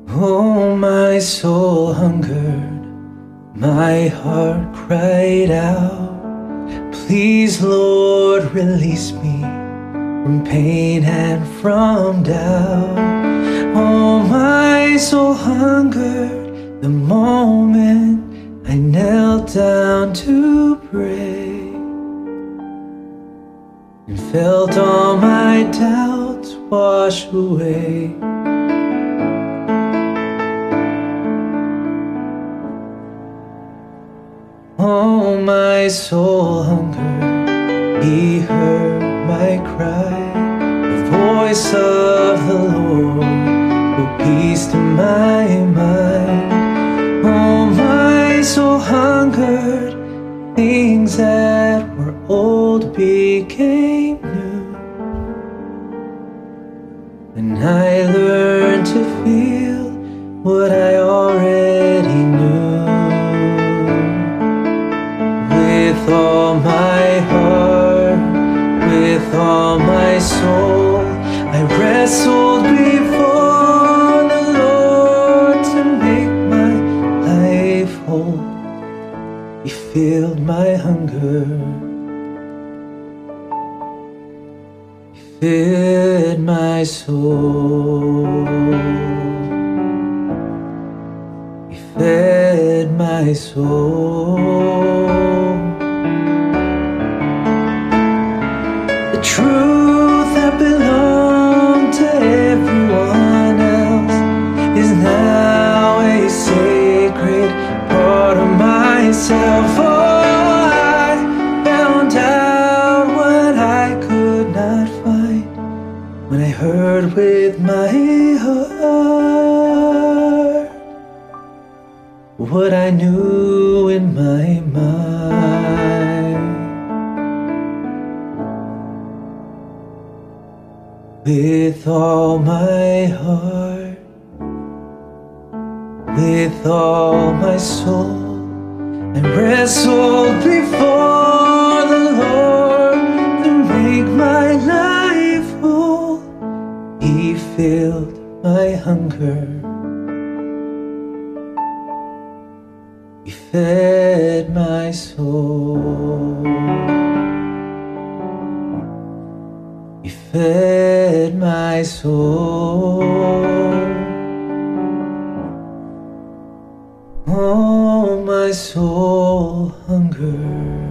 Oh, my soul hungered, my heart cried out. Please, Lord, release me from pain and from doubt. Oh, my soul hungered the moment I knelt down to pray and felt all my doubts wash away. Oh, my soul hungered, He heard my cry. The voice of the Lord brought peace to my mind. Oh, my soul hungered, things that were old became new. And I learned to feel what I already knew. With all my heart, with all my soul, I wrestled before the Lord to make my life whole. He filled my hunger, He fed my soul, He fed my soul. The truth that belonged to everyone else is now a sacred part of myself. Oh, I found out what I could not find when I heard with my heart what I knew in my mind. With all my heart, with all my soul, I wrestled before the Lord to make my life whole. He filled my hunger, He fed my soul, He fed my soul. Oh, my soul hunger.